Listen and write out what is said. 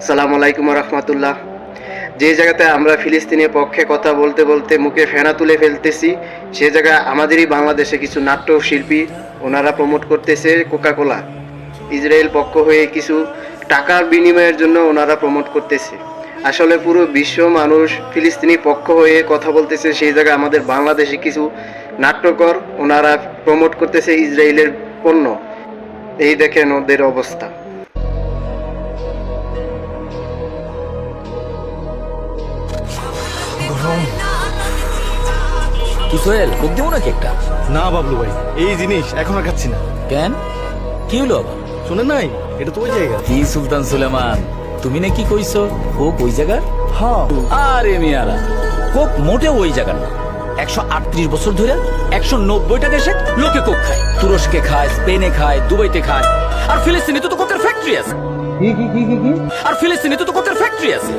আসসালামু আলাইকুম রহমতুল্লাহ। যে জায়গাতে আমরা ফিলিস্তিনের পক্ষে কথা বলতে বলতে মুখে ফেনা তুলে ফেলতেছি, সে জায়গায় আমাদেরই বাংলাদেশে কিছু নাট্য শিল্পী ওনারা প্রমোট করতেছে কোকা-কোলা। ইসরায়েল পক্ষ হয়ে কিছু টাকার বিনিময়ের জন্য ওনারা প্রমোট করতেছে। আসলে পুরো বিশ্ব মানুষ ফিলিস্তিনি পক্ষ হয়ে কথা বলতেছে, সেই জায়গায় আমাদের বাংলাদেশে কিছু নাট্যকর ওনারা প্রমোট করতেছে ইসরায়েলের পণ্য। এই দেখেন ওদের অবস্থা। কি সোহেল, কোক দেবো নাকি একটা? না বাবলু ভাই, এই জিনিস এখন আর খাচ্ছি না। কেন, কি হলো আবার? শোনেন নাই, এটা তো ওই জায়গা। কি সুলতান সুলেমান, তুমি নাকি কইছো কোক ওই জায়গার? হ্যাঁ। আরে মিয়ারা, কোক মোটেও ওই জায়গার না। 138 বছর ধরে 190টা দেশে লোকে কোক খায়। তুরস্কে খায়, স্পেনে খায়, দুবাইতে খায়। আর ফিলিস্তিনে তো কোকের ফ্যাক্টরি আছে। আর ফিলিস্তিনে তো কোকের ফ্যাক্টরি আছে।